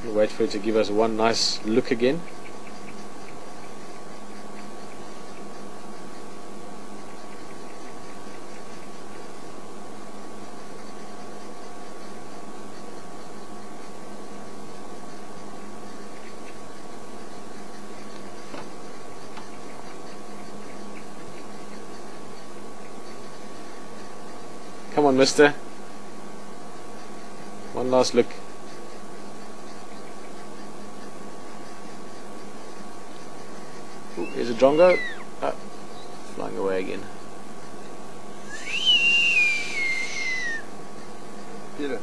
We'll wait for it to give us one nice look again. Come on, mister. One last look. Ooh, here's a drongo. Ah, flying away again. Peter.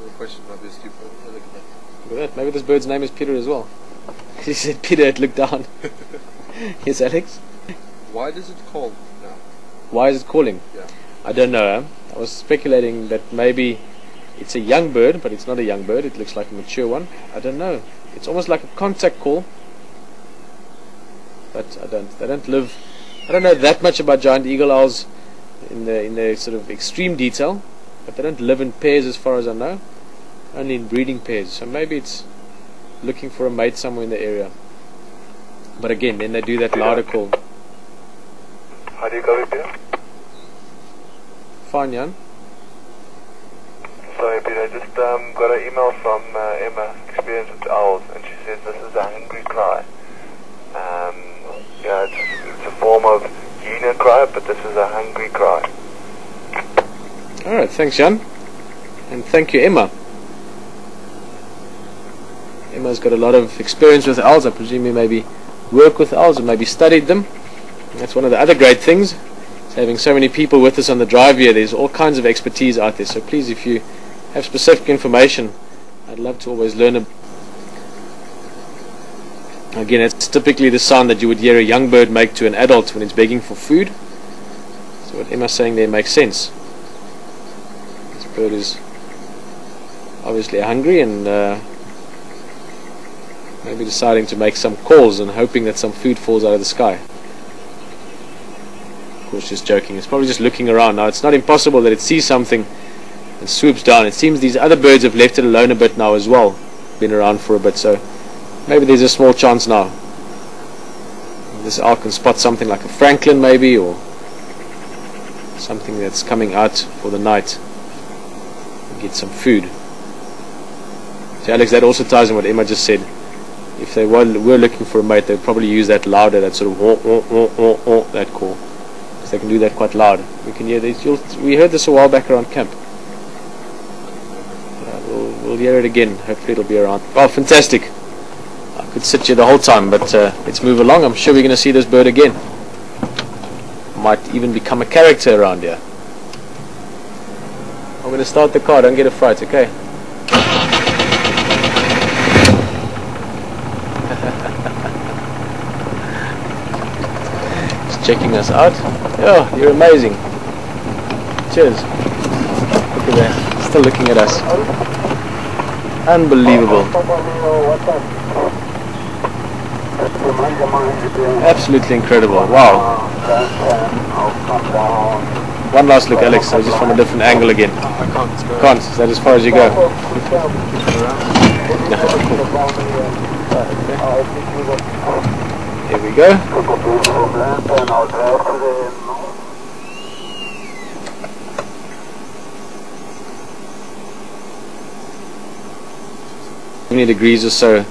The question might be stupid. Look at that. Look at that. Maybe this bird's name is Peter as well. He said Peter, it looked down. Yes, Alex? Why does it call now? Why is it calling? Yeah. I don't know. I was speculating that maybe it's a young bird, but it's not a young bird. It looks like a mature one. I don't know. It's almost like a contact call. But they don't live. I don't know that much about giant eagle owls in the sort of extreme detail, but they don't live in pairs as far as I know. Only in breeding pairs. So maybe it's looking for a mate somewhere in the area. But again, then they do that louder call. How do you call it, Peter? Fine, Jan. Sorry, Peter, I just got an email from Emma, experienced with owls, and she says this is a hungry cry. Yeah, it's a form of hyena cry, but this is a hungry cry. Alright, thanks, Jan. And thank you, Emma. Emma's got a lot of experience with owls. I presume you maybe work with owls or maybe studied them. And that's one of the other great things. Having so many people with us on the drive here, there's all kinds of expertise out there. So please, if you have specific information, I'd love to always learn. Again, it's typically the sound that you would hear a young bird make to an adult when it's begging for food. So what Emma's saying there makes sense. This bird is obviously hungry and maybe deciding to make some calls and hoping that some food falls out of the sky. Of course, just joking. It's probably just looking around. Now, it's not impossible that it sees something and swoops down. It seems these other birds have left it alone a bit now as well. Been around for a bit, so maybe there's a small chance now. This owl can spot something like a francolin maybe, or something that's coming out for the night and get some food. So Alex, that also ties in what Emma just said. If they were looking for a mate, they'd probably use that louder, that sort of that call. They can do that quite loud. We can hear this. We heard this a while back around camp. We'll hear it again. Hopefully it'll be around. Oh, fantastic! I could sit here the whole time, but let's move along. I'm sure we're going to see this bird again. Might even become a character around here. I'm going to start the car. Don't get a fright, okay? Checking us out. Oh, you're amazing. Cheers. Look at that. Still looking at us. Unbelievable. Absolutely incredible. Wow. One last look, Alex. So just from a different angle again. I can't. Can't. Is that as far as you go? Here we go. Degrees or so,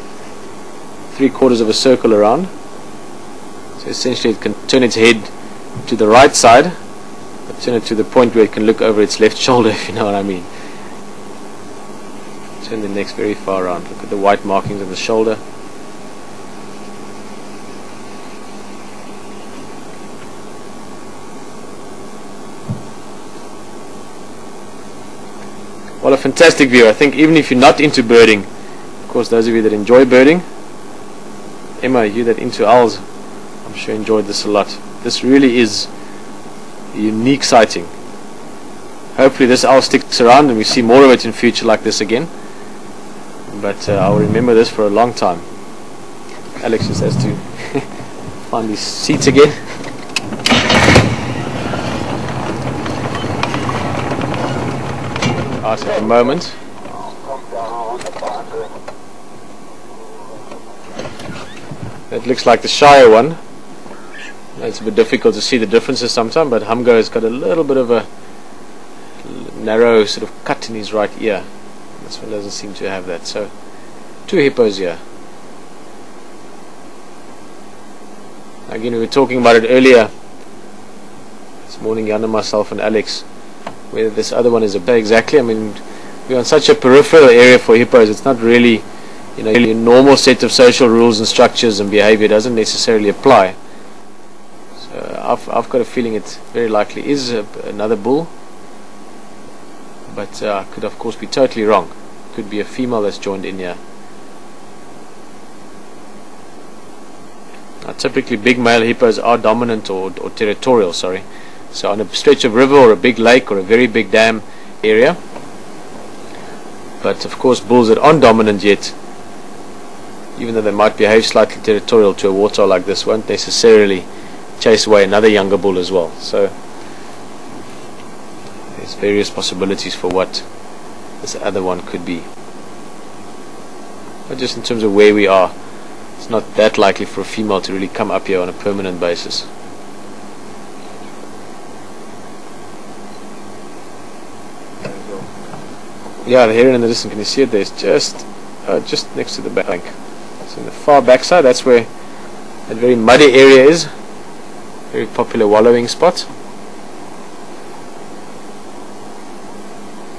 3/4 of a circle around. So essentially it can turn its head to the right side, but turn it to the point where it can look over its left shoulder, if you know what I mean. Turn the neck very far around. Look at the white markings on the shoulder. Well, a fantastic view. I think even if you're not into birding, of course those of you that enjoy birding, Emma, you that into owls, I'm sure enjoyed this a lot. This really is a unique sighting. Hopefully this owl sticks around and we see more of it in future like this again. But I'll remember this for a long time. Alex just has to find his seats again. Out at the moment. That looks like the Shire one. It's a bit difficult to see the differences sometimes, but Humgo has got a little bit of a narrow sort of cut in his right ear. This one doesn't seem to have that. So 2 hippos here. Again, we were talking about it earlier this morning, Jan and myself and Alex, whether this other one is a bear exactly. I mean, we're on such a peripheral area for hippos. It's not really, you know, your normal set of social rules and structures and behavior doesn't necessarily apply. So I've got a feeling it very likely is another bull, but could of course be totally wrong. Could be a female that's joined in here. Now, typically big male hippos are dominant or territorial, sorry. So on a stretch of river or a big lake or a very big dam area. But of course bulls that aren't dominant yet, even though they might behave slightly territorial to a water like this, won't necessarily chase away another younger bull as well. So there's various possibilities for what this other one could be. But just in terms of where we are, it's not that likely for a female to really come up here on a permanent basis. Yeah, the heron in the distance, can you see it there? It's just next to the bank. So in the far backside, that's where that very muddy area is. Very popular wallowing spot.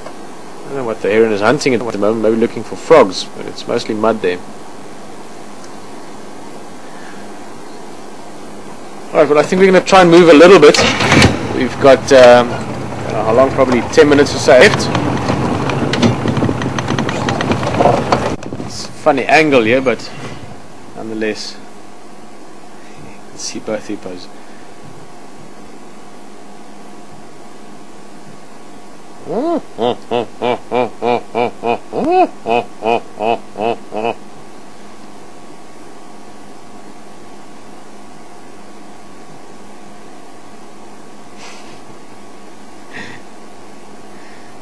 I don't know what the heron is hunting at the moment, maybe looking for frogs, but it's mostly mud there. Alright, well I think we're going to try and move a little bit. We've got, how long? Probably 10 minutes or so left. It's a funny angle here, but nonetheless, you can see both hippos.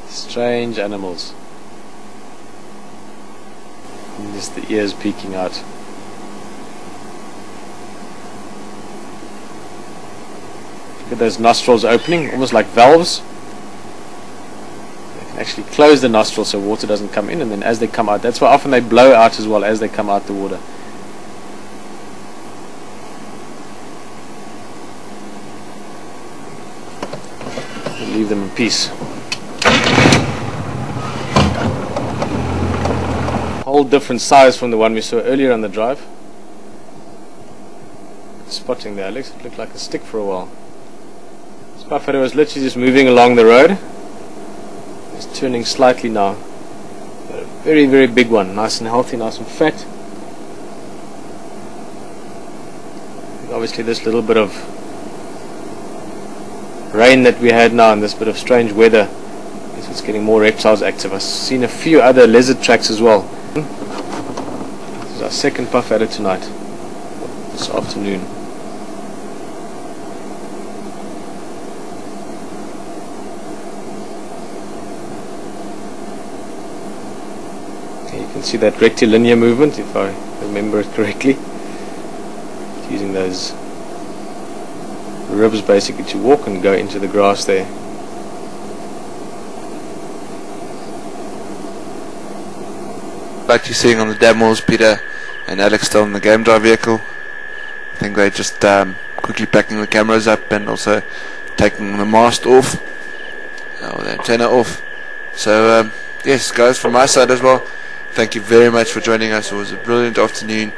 Strange animals. And just the ears peeking out. Look at those nostrils opening, almost like valves. They can actually close the nostrils so water doesn't come in, and then as they come out, that's why often they blow out as well as they come out the water. We'll leave them in peace. Whole different size from the one we saw earlier on the drive. Spotting there, Alex, it looked like a stick for a while. This buffalo was literally just moving along the road. It's turning slightly now. But a very, very big one, nice and healthy, nice and fat. Obviously this little bit of rain that we had now and this bit of strange weather, it's getting more reptiles active. I've seen a few other lizard tracks as well. This is our second puff at it tonight, this afternoon. Okay, you can see that rectilinear movement, if I remember it correctly. It's using those ribs basically to walk and go into the grass there. Like you're seeing on the demos, Peter and Alex still in the game drive vehicle. I think they're just quickly packing the cameras up and also taking the mast off, or the antenna off. So yes guys, from my side as well, thank you very much for joining us. It was a brilliant afternoon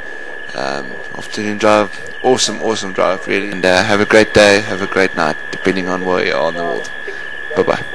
drive, awesome drive really, and have a great day, have a great night depending on where you are in the world. Bye bye.